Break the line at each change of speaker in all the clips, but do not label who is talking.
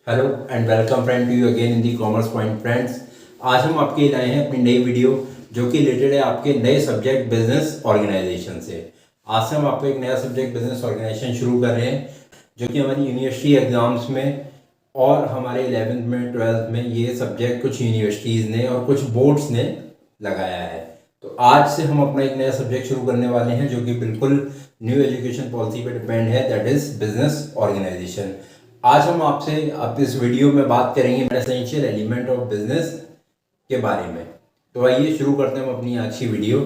Hello and welcome friend to you again in the commerce point friends. आज हम आपके लाए हैं अपनी नई वीडियो जो कि रिलेटेड है आपके नए सब्जेक्ट बिजनेस ऑर्गेनाइजेशन से। आज से हम आपको एक नया सब्जेक्ट बिजनेस ऑर्गेनाइजेशन शुरू कर रहे हैं जो कि हमारी यूनिवर्सिटी एग्जाम्स में और हमारे 11th में 12th में ये सब्जेक्ट कुछ यूनिवर्सिटीज़ ने और कुछ बोर्ड्स ने लगाया है। तो आज से हम अपना एक नया सब्जेक्ट शुरू करने वाले हैं जो कि बिल्कुल न्यू एजुकेशन पॉलिसी पे डिपेंड है, दैट इज़ बिजनेस ऑर्गेनाइजेशन। आज हम आपसे अब इस वीडियो में बात करेंगे एसेंशियल एलिमेंट ऑफ बिजनेस के बारे में। तो आइए शुरू करते हैं हम अपनी आज की video.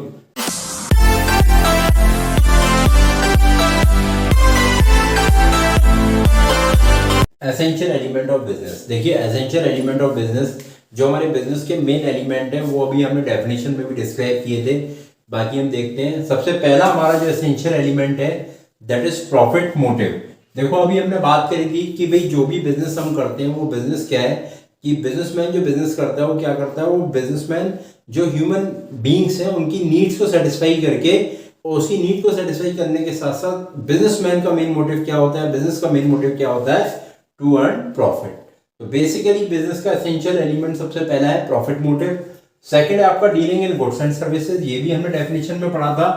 Essential element of business, देखिए एसेंशियल एलिमेंट ऑफ बिजनेस जो हमारे बिजनेस के मेन एलिमेंट हैं वो अभी हमने डेफिनेशन में भी डिस्क्राइब किए थे। बाकी हम देखते हैं। सबसे पहला हमारा जो एसेंशियल एलिमेंट है दैट इज प्रॉफिट मोटिव। देखो अभी हमने बात करी थी कि भाई जो भी बिजनेस हम करते हैं वो बिजनेस क्या है कि बिजनेसमैन जो बिजनेस करता है वो क्या करता है, वो बिजनेसमैन जो ह्यूमन बीइंग्स हैं उनकी नीड्स को सेटिस्फाई करके और उसकी नीड को सेटिस्फाई करने के साथ साथ बिजनेसमैन का मेन मोटिव क्या होता है, बिजनेस का मेन मोटिव क्या होता है, टू अर्न प्रॉफिट। तो बेसिकली बिजनेस का एसेंशियल एलिमेंट सबसे पहला है प्रॉफिट मोटिव। सेकंड है आपका dealing in goods and services. ये भी हमने डेफिनेशन में पढ़ा था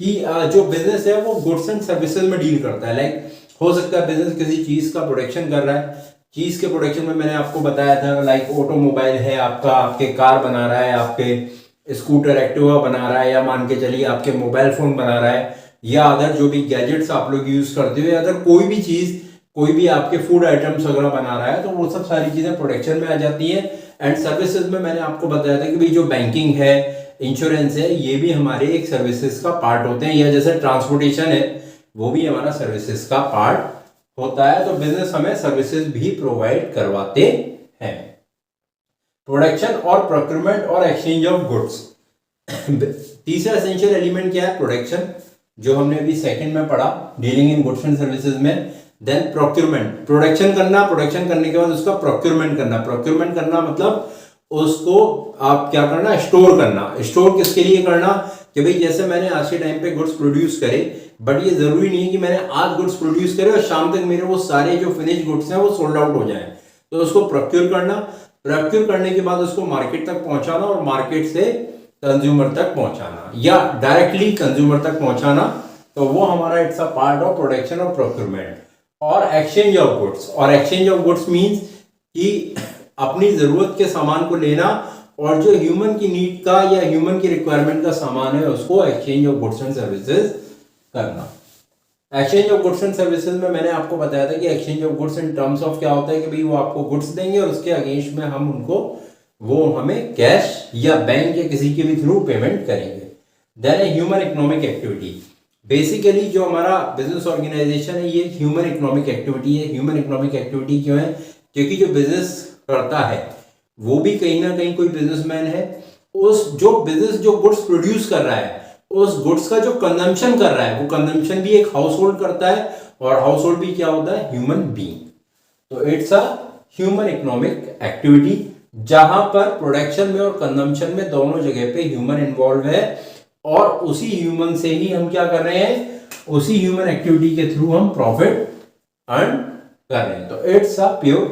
कि जो बिजनेस है वो गुड्स एंड सर्विसेज में डील करता है। लाइक हो सकता है बिजनेस किसी चीज का प्रोडक्शन कर रहा है, चीज के प्रोडक्शन में मैंने आपको बताया था लाइक ऑटोमोबाइल है आपका, आपके कार बना रहा है, आपके स्कूटर एक्टिवा बना रहा है, या मान के चलिए आपके मोबाइल फोन बना रहा है, या अदर जो भी गैजेट्स आप लोग यूज करते हो, या अदर कोई भी चीज, कोई भी आपके फूड आइटम्स वगैरह बना रहा है, तो वो सब सारी चीजें प्रोडक्शन में आ जाती है। एंड सर्विसेज में मैंने आपको बताया था कि भाई जो बैंकिंग है, इंश्योरेंस है, ये भी हमारे एक सर्विसेज का पार्ट होते हैं, या जैसे ट्रांसपोर्टेशन है वो भी हमारा सर्विसेज का पार्ट होता है। तो बिजनेस हमें सर्विसेज भी प्रोवाइड करवाते हैं। प्रोडक्शन और प्रोक्योरमेंट और एक्सचेंज ऑफ गुड्स। तीसरा एसेंशियल एलिमेंट क्या है, प्रोडक्शन, जो हमने अभी सेकंड में पढ़ा dealing in goods and services में। देन प्रोक्योरमेंट, प्रोडक्शन करना, प्रोडक्शन करने के बाद उसका प्रोक्योरमेंट करना। प्रोक्योरमेंट करना मतलब उसको आप क्या करना, स्टोर करना। स्टोर किसके लिए करना कि भाई जैसे मैंने आज के टाइम पे गुड्स प्रोड्यूस करे, बट ये जरूरी नहीं है कि मैंने आज गुड्स प्रोड्यूस करे और शाम तक मेरे वो सारे जो फिनिश गुड्स हैं वो सोल्ड आउट हो जाएं। तो उसको प्रोक्योर करना, प्रोक्योर करने के बाद उसको मार्केट तक पहुंचाना और मार्केट से कंज्यूमर तक पहुंचाना या डायरेक्टली कंज्यूमर तक पहुंचाना। तो वो हमारा it's a part of production और प्रोक्योरमेंट। और एक्सचेंज ऑफ गुड्स, और एक्सचेंज ऑफ गुड्स मीन्स कि अपनी जरूरत के सामान को लेना और जो ह्यूमन की नीड का या ह्यूमन की रिक्वायरमेंट का सामान है उसको exchange of goods and services करना। Exchange of goods and services में मैंने आपको बताया था कि exchange of goods in terms of क्या होता है कि भाई वो आपको गुड्स देंगे और उसके अगेंस्ट में हम उनको, वो हमें कैश या बैंक या किसी के भी थ्रू पेमेंट करेंगे। देन है ह्यूमन इकोनॉमिक एक्टिविटी। बेसिकली जो हमारा बिजनेस ऑर्गेनाइजेशन है ये ह्यूमन इकोनॉमिक एक्टिविटी है। ह्यूमन इकोनॉमिक एक्टिविटी क्यों है, क्योंकि जो बिजनेस करता है वो भी कहीं ना कहीं कोई बिजनेसमैन है। उस जो बिजनेस जो गुड्स प्रोड्यूस कर रहा है उस गुड्स का जो कंजम्पशन कर रहा है वो कंजम्पशन भी एक हाउस होल्ड करता है, और हाउस होल्ड भी क्या होता है, ह्यूमन बीइंग। तो it's a human economic activity जहां पर प्रोडक्शन में और कंजम्पशन में दोनों जगह पे ह्यूमन इन्वॉल्व है, और उसी ह्यूमन से ही हम क्या कर रहे हैं, उसी ह्यूमन एक्टिविटी के थ्रू हम प्रॉफिट अर्न कर रहे हैं। तो it's a pure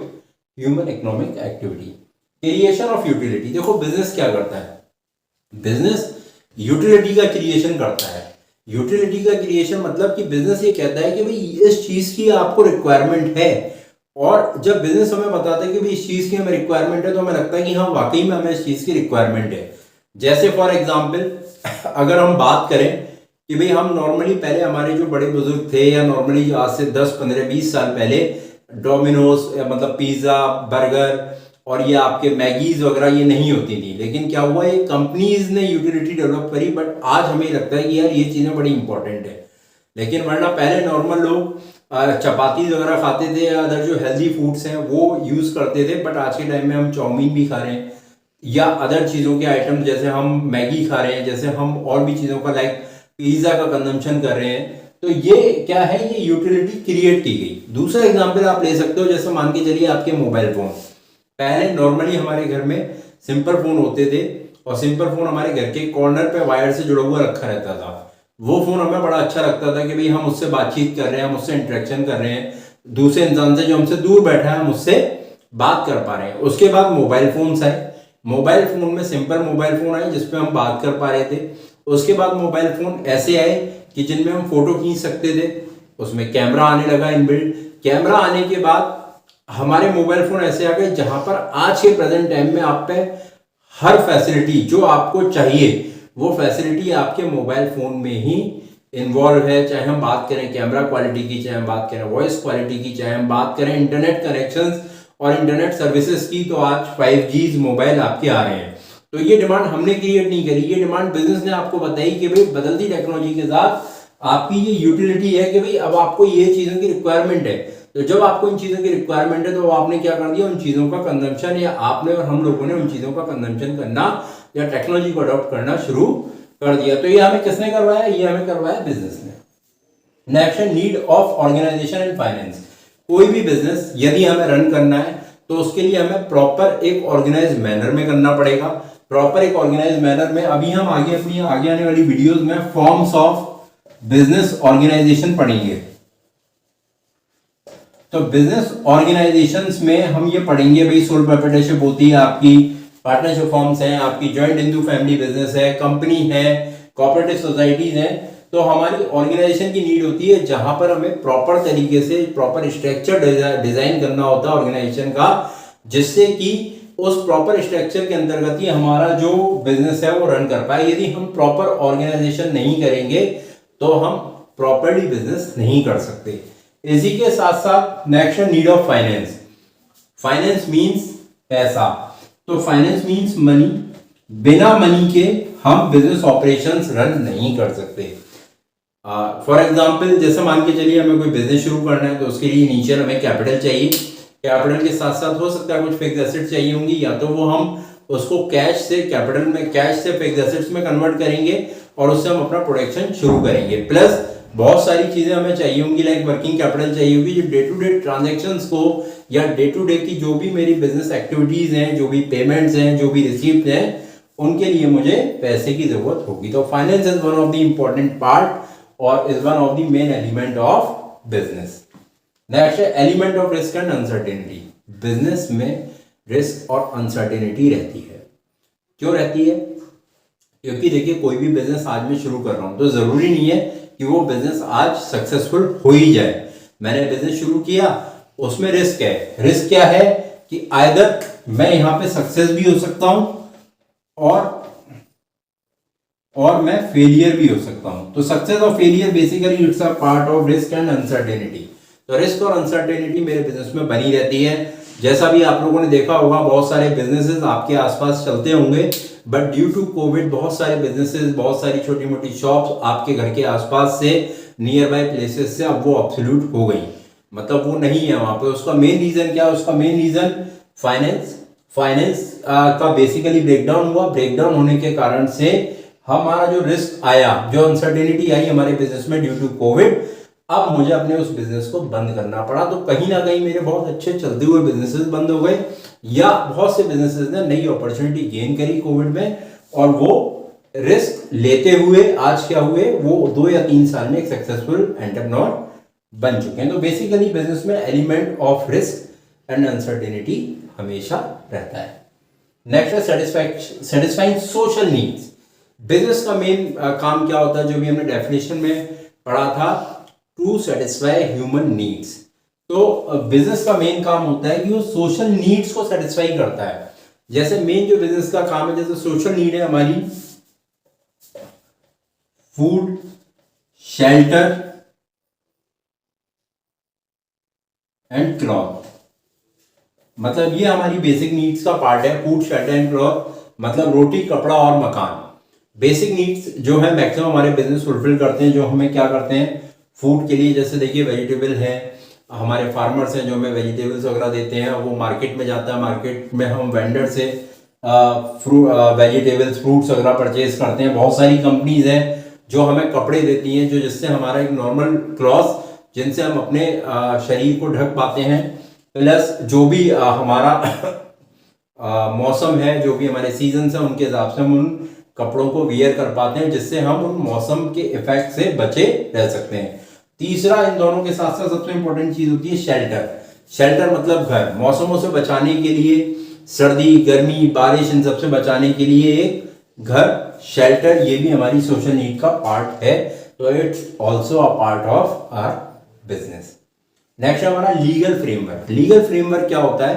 human economic activity. Creation of utility, देखो बिजनेस क्या करता है, बिजनेस यूटिलिटी का क्रिएशन करता है। यूटिलिटी का क्रिएशन मतलब कि बिजनेस ये कहता है कि भाई इस चीज की आपको रिक्वायरमेंट है, और जब बिजनेस हमें बताता है कि भाई इस चीज की हमें रिक्वायरमेंट है तो हमें लगता है कि हाँ वाकई में हमें इस चीज की रिक्वायरमेंट है। जैसे फॉर एग्जाम्पल अगर हम बात करें कि भाई हम नॉर्मली पहले हमारे जो बड़े बुजुर्ग थे, या नॉर्मली आज से 10 15 20 साल पहले डोमिनोज मतलब पिज्जा, बर्गर और ये आपके मैगीज वगैरह ये नहीं होती थी। लेकिन क्या हुआ, ये कंपनीज ने यूटिलिटी डेवलप करी, बट आज हमें लगता है कि यार ये चीजें बड़ी इंपॉर्टेंट है। लेकिन वरना पहले नॉर्मल लोग चपाती वगैरह खाते थे, या अदर जो हेल्दी फूड्स हैं वो यूज करते थे, बट आज के टाइम में हम चाउमीन भी खा रहे हैं, या अदर चीज़ों के आइटम जैसे हम मैगी खा रहे हैं, जैसे हम और भी चीज़ों का लाइक पिज्ज़ा का कंजम्पशन कर रहे हैं। तो ये क्या है, ये यूटिलिटी क्रिएट की गई। दूसरा एग्जांपल आप ले सकते हो, जैसे मान के चलिए आपके मोबाइल फोन। पहले नॉर्मली हमारे घर में सिंपल फोन होते थे, और सिंपल फोन हमारे घर के कॉर्नर पे वायर से जुड़ा हुआ रखा रहता था। वो फोन हमें बड़ा अच्छा लगता था कि भाई हम उससे बातचीत कर रहे हैं, हम उससे इंटरेक्शन कर रहे हैं, दूसरे इंसान से जो हमसे दूर बैठा है हम उससे बात कर पा रहे हैं। उसके बाद मोबाइल फोन्स आए, मोबाइल फोन में सिंपल मोबाइल फोन आए जिसपे हम बात कर पा रहे थे। उसके बाद मोबाइल फोन ऐसे आए कि जिनमें हम फोटो खींच सकते थे, उसमें कैमरा आने लगा इनबिल्ट। कैमरा आने के बाद हमारे मोबाइल फोन ऐसे आ गए जहां पर आज के प्रेजेंट टाइम में आप पे हर फैसिलिटी जो आपको चाहिए वो फैसिलिटी आपके मोबाइल फोन में ही इन्वॉल्व है। चाहे हम बात करें कैमरा क्वालिटी की, चाहे हम बात करें वॉइस क्वालिटी की, चाहे हम बात करें इंटरनेट कनेक्शंस और इंटरनेट सर्विसेज की, तो आज 5G मोबाइल आपके आ रहे हैं। तो ये डिमांड हमने क्रिएट नहीं करी, ये डिमांड बिजनेस ने आपको बताई कि भाई बदलती टेक्नोलॉजी के साथ आपकी ये यूटिलिटी है कि भाई अब आपको ये चीजों की रिक्वायरमेंट है। तो जब आपको इन चीजों की रिक्वायरमेंट है तो आपने क्या कर दिया, उन चीजों का कंजम्पशन, या आपने और हम लोगों ने उन चीजों का कंजम्पशन करना या टेक्नोलॉजी को अडॉप्ट करना शुरू कर दिया। तो ये हमें किसने करवाया, ये हमें करवाया बिजनेस ने। नेक्स्ट है need of organisation and finance. कोई भी बिजनेस यदि हमें रन करना है तो उसके लिए हमें प्रॉपर एक ऑर्गेनाइज मैनर में करना पड़ेगा। प्रॉपर एक ऑर्गेनाइज मैनर में अभी हम आगे अपनी आगे आने वाली वीडियोस में फॉर्म्स ऑफ बिजनेस ऑर्गेनाइजेशन पढ़ेंगे। तो बिजनेस ऑर्गेनाइजेशंस में हम ये पढ़ेंगे भाई सोल प्रोप्राइटरशिप होती है आपकी, पार्टनरशिप फॉर्म्स हैं आपकी, जॉइंट हिंदू फैमिली बिजनेस है, कंपनी है, कोऑपरेटिव सोसाइटीज हैं। तो हमारी ऑर्गेनाइजेशन की नीड होती है जहां पर हमें प्रॉपर तरीके से प्रॉपर स्ट्रक्चर डिजाइन करना होता है ऑर्गेनाइजेशन का, जिससे कि उस प्रॉपर स्ट्रक्चर के अंतर्गत ही हमारा जो बिजनेस है वो रन कर पाए। यदि हम प्रॉपर ऑर्गेनाइजेशन नहीं करेंगे तो हम प्रॉपरली बिजनेस नहीं कर सकते। इसी के साथ साथ next need of finance. Finance means पैसा, तो फाइनेंस मींस मनी। बिना मनी के हम बिजनेस ऑपरेशंस रन नहीं कर सकते। फॉर एग्जाम्पल जैसे मान के चलिए हमें कोई बिजनेस शुरू करना है तो उसके लिए इनिशियल हमें कैपिटल चाहिए। कैपिटल के साथ साथ हो सकता है कुछ फिक्स एसेट चाहिए होंगी, या तो वो हम उसको कैश से कैपिटल में, कैश से फिक्स एसेट्स में कन्वर्ट करेंगे और उससे हम अपना प्रोडक्शन शुरू करेंगे। प्लस बहुत सारी चीजें हमें चाहिए होंगी, लाइक वर्किंग कैपिटल चाहिए होगी जो डे टू डे ट्रांजेक्शन्स को या डे टू डे की जो भी मेरी बिजनेस एक्टिविटीज हैं, जो भी पेमेंट्स हैं, जो भी रिसीप्ट हैं, उनके लिए मुझे पैसे की जरूरत होगी। तो finance is one of the important part और is one of the main element of business. Next है element of risk and uncertainty. Business में रिस्क और अनसर्टेनिटी रहती है। क्यों रहती है? क्योंकि देखिए कोई भी बिजनेस आज मैं शुरू कर रहा हूं तो जरूरी नहीं है कि वो बिजनेस आज सक्सेसफुल हो ही जाए। मैंने बिजनेस शुरू किया, उसमें रिस्क है। रिस्क क्या है कि आइदर मैं यहां पे सक्सेस भी हो सकता हूं और मैं फेलियर भी हो सकता हूं। तो सक्सेस और failure basically it's a part of risk and uncertainty. तो रिस्क और अनसर्टेनिटी मेरे बिजनेस में बनी रहती है। जैसा भी आप लोगों ने देखा होगा बहुत सारे बिजनेसेस आपके आसपास चलते होंगे, बट ड्यू टू कोविड बहुत सारे बिजनेसेस, बहुत सारी छोटी मोटी शॉप्स आपके घर के आसपास से, नियर बाय प्लेसेस से अब वो ऑब्सोल्यूट हो गई, मतलब वो नहीं है वहां पे। उसका मेन रीजन क्या है? उसका मेन रीजन फाइनेंस का बेसिकली ब्रेकडाउन हुआ। ब्रेकडाउन होने के कारण से हमारा जो रिस्क आया, जो अनसर्टेनिटी आई हमारे बिजनेस में ड्यू टू कोविड, अब मुझे अपने उस बिजनेस को बंद करना पड़ा। तो कहीं ना कहीं मेरे बहुत अच्छे चलते हुए बिजनेसेस बंद हो गए, या बहुत से बिजनेसेस ने नई अपॉर्चुनिटी गेन करी कोविड में, और वो रिस्क लेते हुए आज क्या हुए, वो 2 या 3 साल में एक सक्सेसफुल एंटरप्रेन्योर बन चुके हैं। तो बेसिकली बिजनेस में element of risk and uncertainty हमेशा रहता है। नेक्स्ट है सेटिस्फाइंग सोशल नीड्स। बिजनेस का मेन काम क्या होता है, जो भी हमने डेफिनेशन में पढ़ा था, टू सेटिस्फाई ह्यूमन नीड्स। तो बिजनेस का मेन काम होता है कि वो सोशल नीड्स को सेटिस्फाई करता है। जैसे मेन जो बिजनेस का काम है, जैसे सोशल नीड है हमारी फूड, शेल्टर एंड क्लॉथ, मतलब ये हमारी बेसिक नीड्स का पार्ट है। फूड, शेल्टर एंड क्लॉथ मतलब रोटी, कपड़ा और मकान। बेसिक नीड्स जो है मैक्सिमम हमारे बिजनेस फुलफिल करते हैं। जो हमें क्या करते हैं फूड के लिए, जैसे देखिए वेजिटेबल है, हमारे फार्मर्स हैं जो हमें वेजिटेबल्स वगैरह देते हैं, वो मार्केट में जाता है, मार्केट में हम वेंडर से वेजिटेबल्स, फ्रूट्स वगैरह परचेज करते हैं। बहुत सारी कंपनीज हैं जो हमें कपड़े देती हैं, जो जिससे हमारा एक नॉर्मल क्लॉथ, जिनसे हम अपने शरीर को ढक पाते हैं। प्लस जो भी हमारा मौसम है, जो भी हमारे सीजन है, उनके हिसाब से हम उन कपड़ों को वियर कर पाते हैं, जिससे हम उन मौसम के इफेक्ट से बचे रह सकते हैं। तीसरा, इन दोनों के साथ साथ सबसे इंपॉर्टेंट चीज होती है शेल्टर। शेल्टर मतलब घर, मौसमों से बचाने के लिए, सर्दी गर्मी बारिश इन सबसे बचाने के लिए एक घर, शेल्टर, ये भी हमारी सोशल नीड का पार्ट है, तो it's also a part of our business. Next है हमारा लीगल फ्रेमवर्क। लीगल फ्रेमवर्क क्या होता है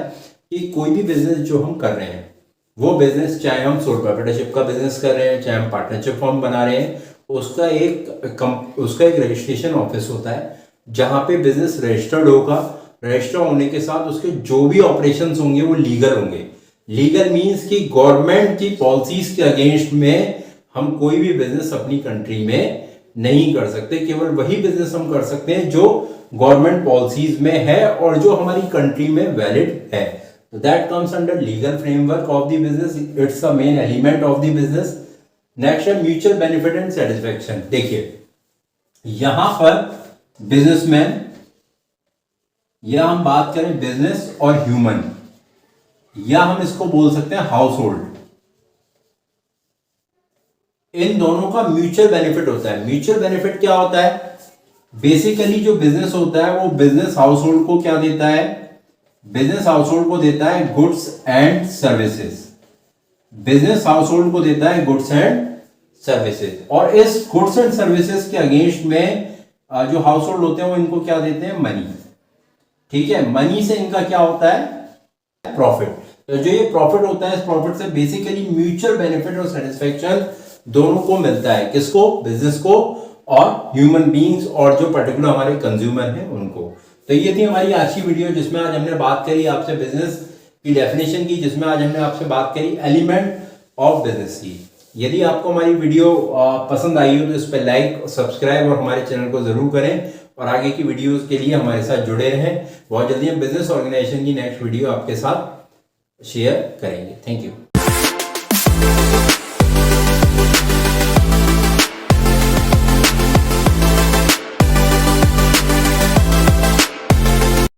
कि कोई भी बिजनेस जो हम कर रहे हैं, वो बिजनेस चाहे हम सोल प्रोप्राइटरशिप का बिजनेस कर रहे हैं, चाहे हम पार्टनरशिप फॉर्म बना रहे हैं, उसका एक रजिस्ट्रेशन ऑफिस होता है जहां पे बिजनेस रजिस्टर्ड होगा। रजिस्टर होने के साथ उसके जो भी ऑपरेशंस होंगे वो लीगल होंगे। लीगल मींस कि गवर्नमेंट की पॉलिसीज के अगेंस्ट में हम कोई भी बिजनेस अपनी कंट्री में नहीं कर सकते। केवल वही बिजनेस हम कर सकते हैं जो गवर्नमेंट पॉलिसीज में है और जो हमारी कंट्री में वैलिड है। तो that comes under legal framework of the business, it's a main element of the business. Next है म्यूचुअल बेनिफिट एंड सेटिस्फेक्शन। देखिए यहां पर बिजनेसमैन, या हम बात करें बिजनेस और ह्यूमन, या हम इसको बोल सकते हैं हाउस होल्ड, इन दोनों का म्यूचुअल बेनिफिट होता है। म्यूचुअल बेनिफिट क्या होता है? बेसिकली जो बिजनेस होता है वो बिजनेस हाउस होल्ड को क्या देता है? बिजनेस हाउस होल्ड को देता है goods and services. Business house hold को देता है गुड्स एंड सर्विसेज, और इस गुड्स एंड सर्विसेज के अगेंस्ट में जो हाउस होल्ड होते हैं वो इनको क्या देते हैं? मनी। ठीक है, मनी से इनका क्या होता है? प्रॉफिट। तो जो ये प्रॉफिट होता है, इस प्रॉफिट से बेसिकली म्यूचुअल बेनिफिट और सेटिस्फेक्शन दोनों को मिलता है। किसको? बिजनेस को और ह्यूमन बीइंग्स, और जो पर्टिकुलर हमारे कंज्यूमर हैं उनको। तो ये थी हमारी आज की वीडियो जिसमें आज हमने बात करी आपसे बिजनेस की डेफिनेशन की, जिसमें आज हमने आपसे बात करी एलिमेंट ऑफ बिजनेस की। यदि आपको हमारी वीडियो पसंद आई हो तो इस पर लाइक, सब्सक्राइब और हमारे चैनल को जरूर करें, और आगे की वीडियोस के लिए हमारे साथ जुड़े रहें। बहुत जल्दी हम बिजनेस ऑर्गेनाइजेशन की नेक्स्ट वीडियो आपके साथ शेयर करेंगे। Thank you.